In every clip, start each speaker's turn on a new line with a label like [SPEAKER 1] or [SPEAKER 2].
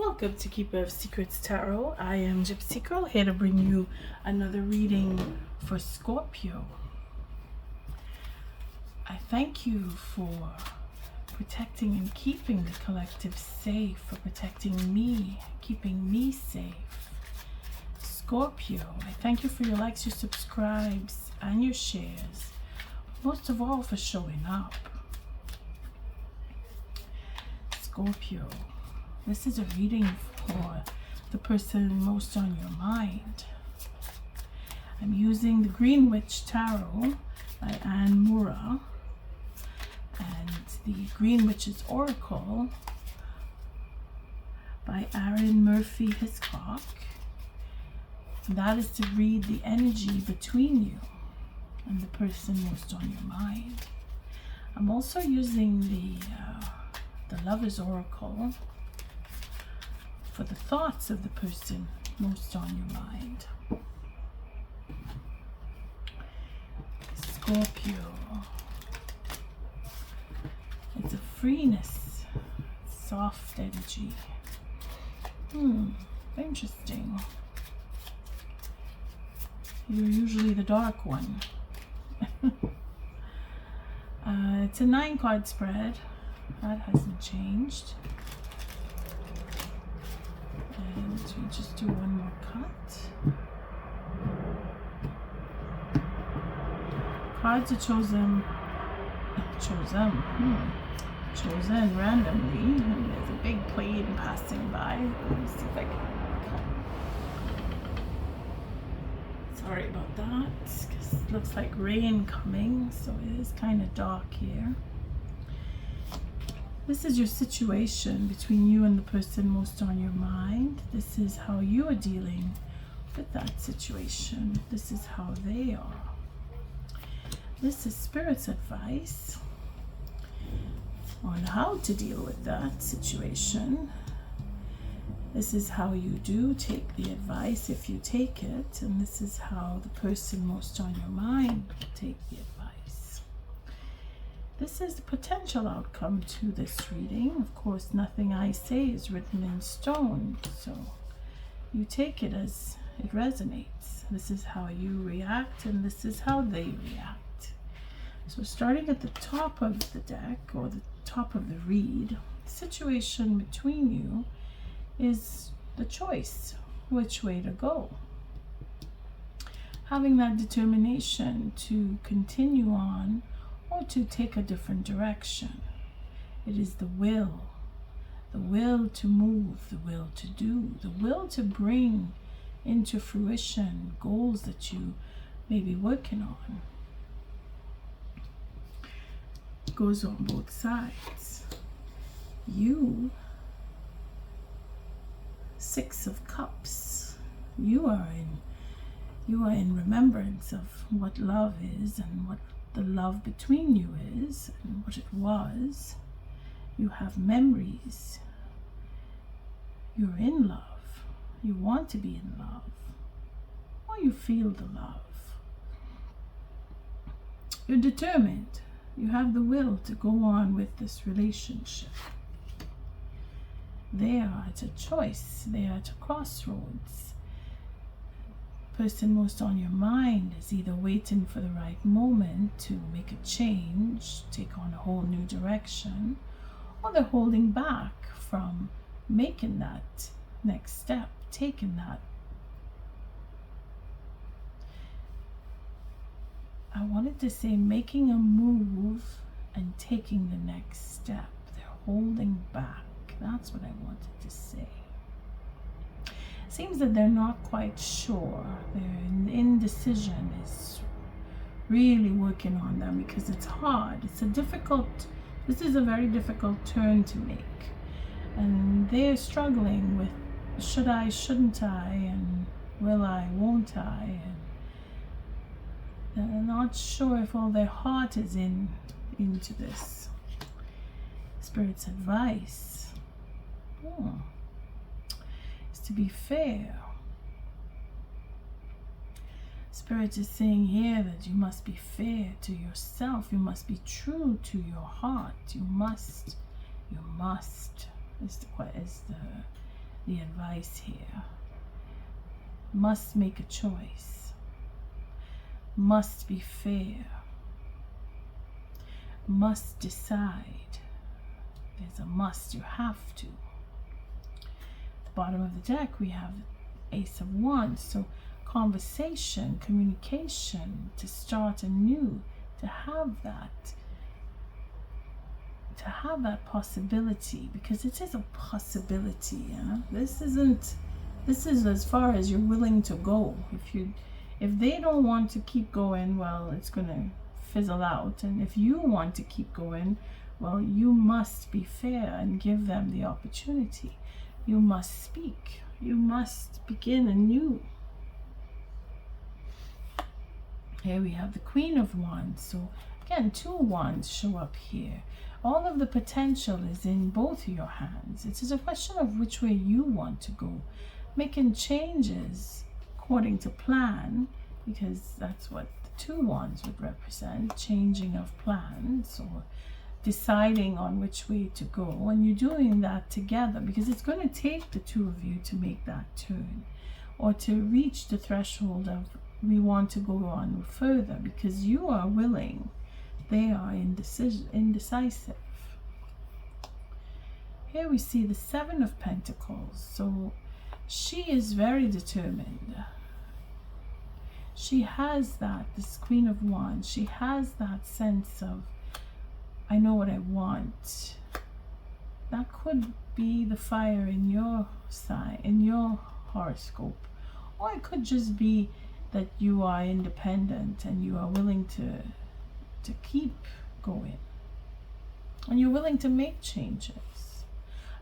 [SPEAKER 1] Welcome to Keeper of Secrets Tarot. I am Gypsy Girl, here to bring you another reading for Scorpio. I thank you for protecting and keeping the collective safe, for protecting me, keeping me safe. Scorpio, I thank you for your likes, your subscribes, and your shares. Most of all, for showing up. Scorpio, this is a reading for the person most on your mind. I'm using the Green Witch Tarot by Ann Moura and the Green Witch's Oracle by Arin Murphy-Hiscock. That is to read the energy between you and the person most on your mind. I'm also using the Lover's Oracle for the thoughts of the person most on your mind. Scorpio. It's a freeness, soft energy. Interesting. You're usually the dark one. It's a 9-card spread. That hasn't changed. And we just do one more cut. Cards are chosen randomly. And there's a big plane passing by. Let me see if I can cut. Sorry about that, because it looks like rain coming, so it is kind of dark here. This is your situation between you and the person most on your mind. This is how you are dealing with that situation. This is how they are. This is Spirit's advice on how to deal with that situation. This is how you do take the advice if you take it, and this is how the person most on your mind will take the advice. This is the potential outcome to this reading. Of course, nothing I say is written in stone, so you take it as it resonates. This is how you react, and this is how they react. So starting at the top of the deck, or the top of the read, the situation between you is the choice, which way to go. Having that determination to continue on or to take a different direction. It is the will to move, the will to do, the will to bring into fruition goals that you may be working on. It goes on both sides. You, 6 of Cups, you are in remembrance of what love is and what the love between you is and what it was. You have memories. You're in love. You want to be in love. Or you feel the love. You're determined. You have the will to go on with this relationship. They are at a choice. They are at a crossroads. Person most on your mind is either waiting for the right moment to make a change, take on a whole new direction, or they're holding back from making that next step, taking that. I wanted to say making a move and taking the next step. They're holding back. That's what I wanted to say. Seems that they're not quite sure. Their indecision is really working on them because it's hard. This is a very difficult turn to make. And they're struggling with should I, shouldn't I, and will I, won't I, and they're not sure if all their heart is into this. Spirit's advice. To be fair. Spirit is saying here that you must be fair to yourself. You must be true to your heart. You must is the the advice here. Must make a choice. Must be fair. Must decide. There's a must, you have to. Bottom of the deck, we have Ace of Wands. So conversation, communication, to start anew, to have that possibility, because it is a possibility. This is as far as you're willing to go. If they don't want to keep going, well, it's gonna fizzle out. And if you want to keep going, well, you must be fair and give them the opportunity. You must speak. You must begin anew. Here we have the Queen of Wands. So again, 2 wands show up here. All of the potential is in both of your hands. It is a question of which way you want to go. Making changes according to plan, because that's what the 2 wands would represent, changing of plans or deciding on which way to go. And you're doing that together, because it's going to take the 2 of you to make that turn or to reach the threshold of we want to go on further, because you are willing. They are indecisive. Here we see the 7 of Pentacles. So she is very determined. She has that, this Queen of Wands, she has that sense of, I know what I want. That could be the fire in your sign, in your horoscope. Or it could just be that you are independent and you are willing to keep going. And you're willing to make changes.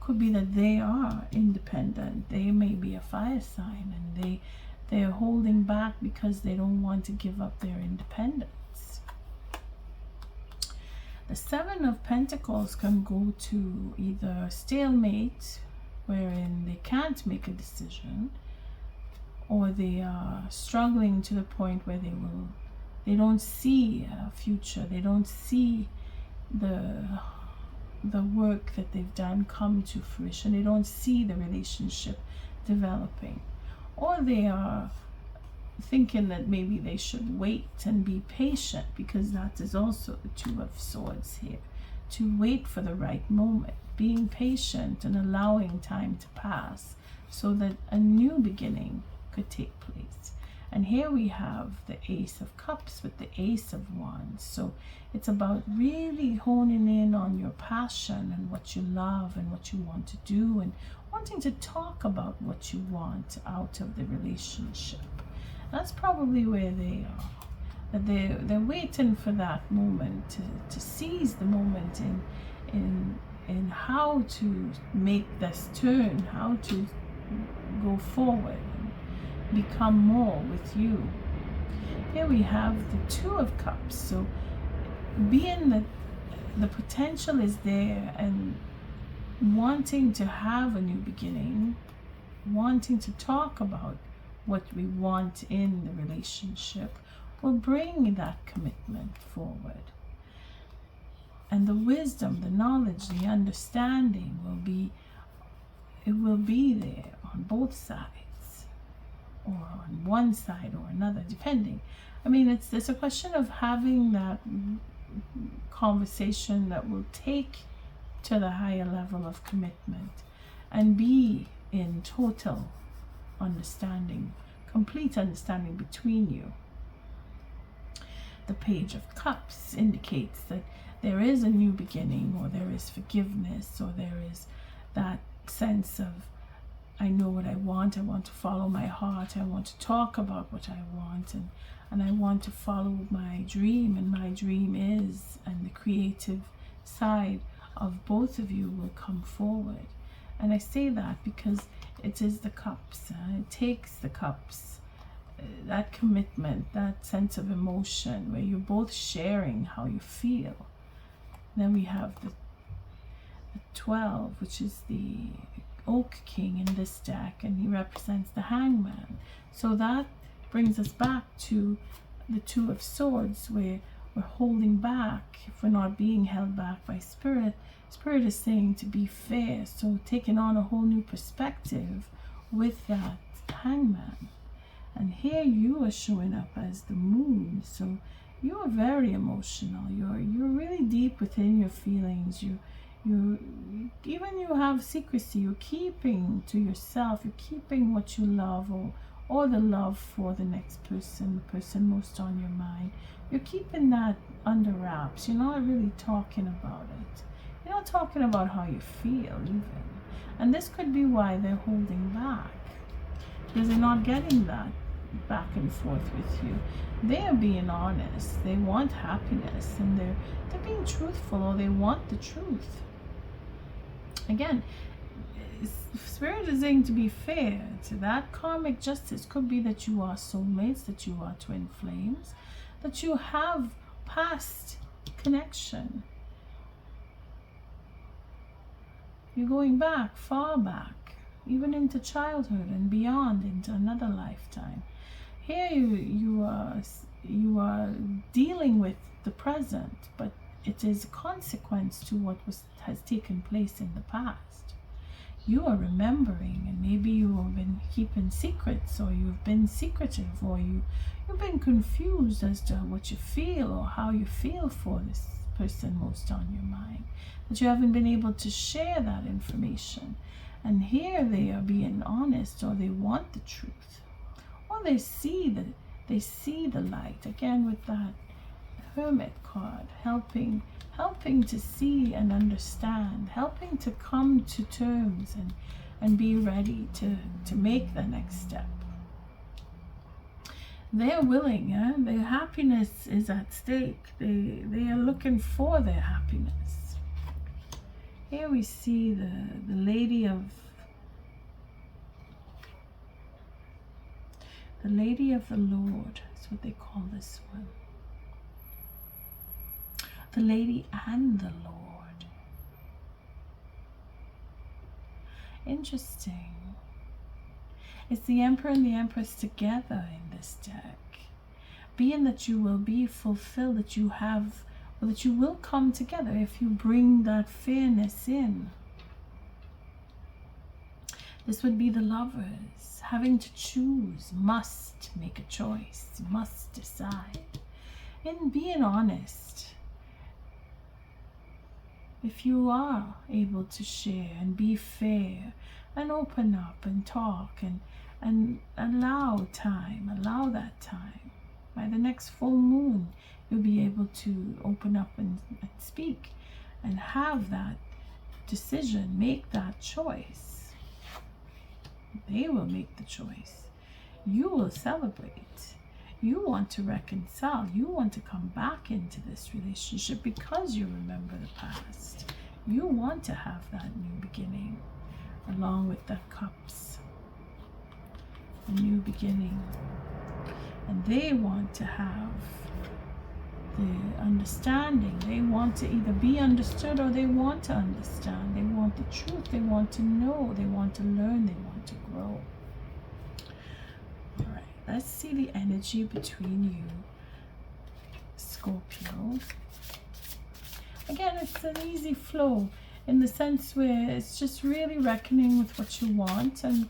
[SPEAKER 1] Could be that they are independent. They may be a fire sign and they're holding back because they don't want to give up their independence. The 7 of Pentacles can go to either stalemate, wherein they can't make a decision, or they are struggling to the point where they don't see a future. They don't see the work that they've done come to fruition. They don't see the relationship developing. Or they are thinking that maybe they should wait and be patient, because that is also the 2 of Swords here. To wait for the right moment, being patient and allowing time to pass so that a new beginning could take place. And here we have the Ace of Cups with the Ace of Wands. So it's about really honing in on your passion and what you love and what you want to do, and wanting to talk about what you want out of the relationship. That's probably where they are. That they're waiting for that moment to seize the moment in how to make this turn, how to go forward and become more with you. Here we have the 2 of Cups. So being that the potential is there and wanting to have a new beginning, wanting to talk about what we want in the relationship, will bring that commitment forward. And the wisdom, the knowledge, the understanding will be there on both sides, or on one side or another, depending. I mean, it's a question of having that conversation that will take to the higher level of commitment and be in total understanding, complete understanding between you. The Page of Cups indicates that there is a new beginning, or there is forgiveness, or there is that sense of, I know what I want to follow my heart, I want to talk about what I want, and I want to follow my dream, and my dream is, and the creative side of both of you will come forward. And I say that because it is the Cups. It takes the Cups, that commitment, that sense of emotion where you're both sharing how you feel. Then we have the 12, which is the Oak King in this deck, and he represents the Hangman. So that brings us back to the 2 of Swords, where we're holding back. If we're not being held back by spirit, Spirit is saying to be fair, so taking on a whole new perspective with that Hangman. And here you are showing up as the Moon, so you are very emotional. You're really deep within your feelings. You even you have secrecy. You're keeping to yourself. You're keeping what you love, or the love for the next person, the person most on your mind. You're keeping that under wraps. You're not really talking about it. You're not talking about how you feel even. And this could be why they're holding back, because they're not getting that back and forth with you. They are being honest. They want happiness, and they're being truthful, or they want the truth. Again, Spirit is saying to be fair. To that karmic justice could be that you are soulmates, that you are twin flames, that you have past connection. You're going back, far back, even into childhood and beyond, into another lifetime. Here you are dealing with the present, but it is a consequence to what has taken place in the past. You are remembering, and maybe you have been keeping secrets, or you've been secretive, or you've been confused as to what you feel or how you feel for this person most on your mind, that you haven't been able to share that information. And here they are being honest, or they want the truth, or they see the light. Again, with that Hermit card, helping to see and understand, helping to come to terms and be ready to make the next step. They're willing, their happiness is at stake. They are looking for their happiness. Here we see the Lady of the Lord. That's what they call this one. The Lady and the Lord. Interesting. It's the Emperor and the Empress together in this deck. Being that you will be fulfilled, that you will come together if you bring that fairness in. This would be the Lovers, having to choose, must make a choice, must decide. In being honest, if you are able to share and be fair and open up and talk and allow that time, by the next full moon you'll be able to open up and speak and have that decision, make that choice. They will make the choice. You will celebrate. You want to reconcile. You want to come back into this relationship because you remember the past. You want to have that new beginning, along with the Cups. A new beginning. And they want to have the understanding. They want to either be understood or they want to understand. They want the truth. They want to know. They want to learn. They want to grow. All right. Let's see the energy between you, Scorpio. Again, it's an easy flow in the sense where it's just really reckoning with what you want. And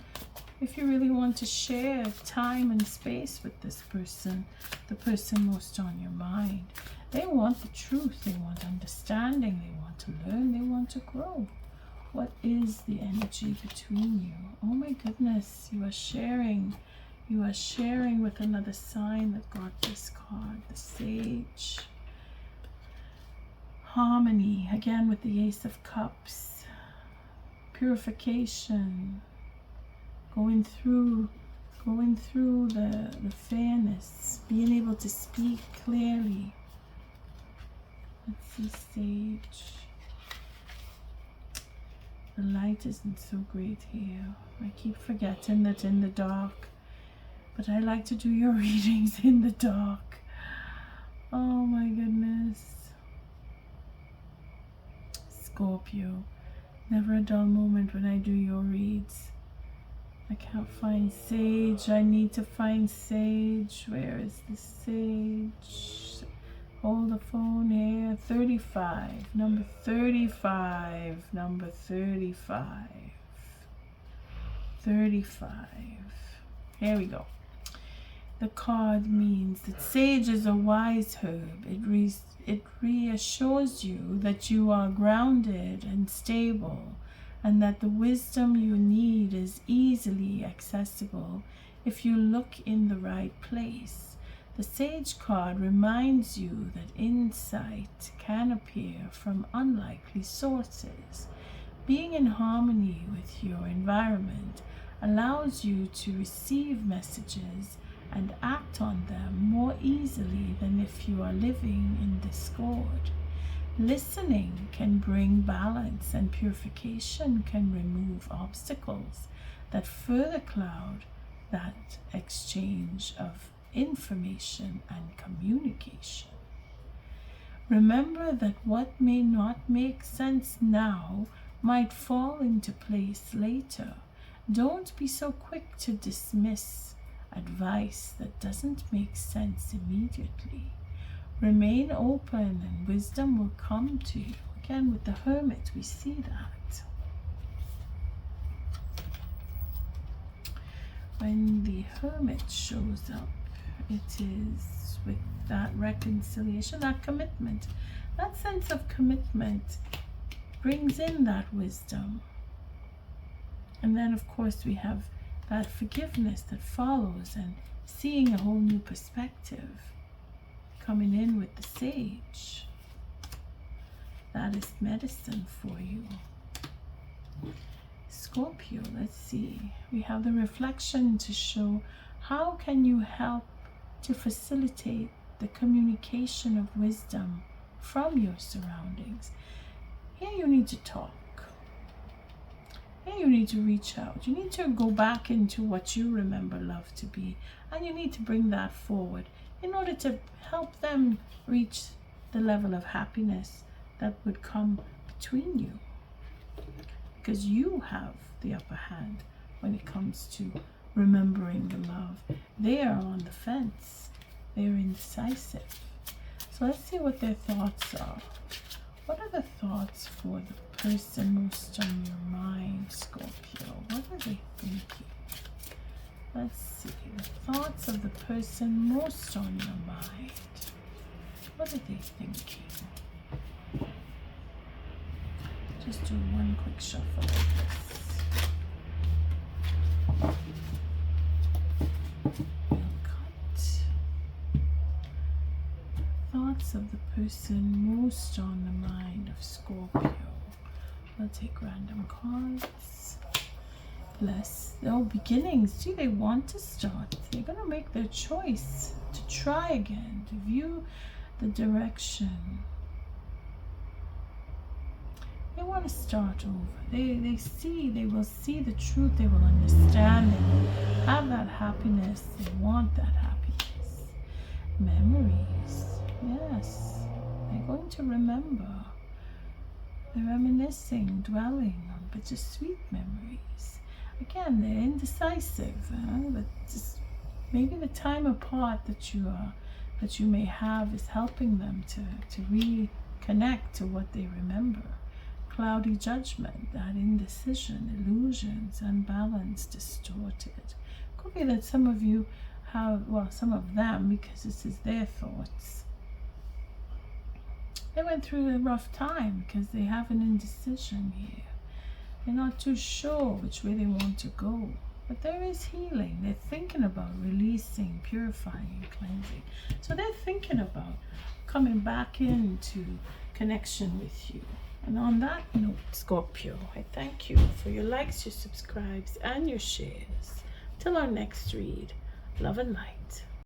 [SPEAKER 1] if you really want to share time and space with this person, the person most on your mind, they want the truth. They want understanding. They want to learn. They want to grow. What is the energy between you? Oh my goodness, you are sharing. You are sharing with another sign that got this card, the Sage. Harmony, again with the Ace of Cups. Purification. Going through the fairness. Being able to speak clearly. Let's see, Sage. The light isn't so great here. I keep forgetting that in the dark. But I like to do your readings in the dark. Oh my goodness. Scorpio. Never a dull moment when I do your reads. I can't find Sage. I need to find Sage. Where is the Sage? Hold the phone here. 35. Number 35. Number 35. 35. Here we go. The card means that sage is a wise herb. It reassures you that you are grounded and stable, and that the wisdom you need is easily accessible if you look in the right place. The Sage card reminds you that insight can appear from unlikely sources. Being in harmony with your environment allows you to receive messages and act on them more easily than if you are living in discord. Listening can bring balance, and purification can remove obstacles that further cloud that exchange of information and communication. Remember that what may not make sense now might fall into place later. Don't be so quick to dismiss advice that doesn't make sense immediately. Remain open and wisdom will come to you. Again, with the Hermit, we see that. When the Hermit shows up, it is with that reconciliation, that commitment. That sense of commitment brings in that wisdom. And then, of course, we have that forgiveness that follows, and seeing a whole new perspective coming in with the Sage. That is medicine for you. Scorpio, let's see. We have the reflection to show how can you help to facilitate the communication of wisdom from your surroundings. Here you need to talk. Here you need to reach out. You need to go back into what you remember love to be, and you need to bring that forward in order to help them reach the level of happiness that would come between you. Because you have the upper hand when it comes to remembering the love. They are on the fence. They're indecisive. So let's see what their thoughts are. What are the thoughts for the person most on your mind, Scorpio? What are they thinking? Let's see. The thoughts of the person most on your mind. What are they thinking? Just do one quick shuffle of this. We'll cut. Thoughts of the person most on the mind of Scorpio. We'll take random cards. Bless. Oh, beginnings. See, they want to start. They're going to make their choice to try again, to view the direction. They want to start over. They will see the truth. They will understand. They will have that happiness. They want that happiness. Memories. Yes. They're going to remember. They're reminiscing, dwelling on bittersweet memories. Again, they're indecisive, but just maybe the time apart that you may have is helping them to reconnect to what they remember. Cloudy judgment, that indecision, illusions, unbalance, distorted. Could be that some of you have, well, some of them, because this is their thoughts, they went through a rough time because they have an indecision here. They're not too sure which way they want to go. But there is healing. They're thinking about releasing, purifying, and cleansing. So they're thinking about coming back into connection with you. And on that note, Scorpio, I thank you for your likes, your subscribes, and your shares. Till our next read, love and light.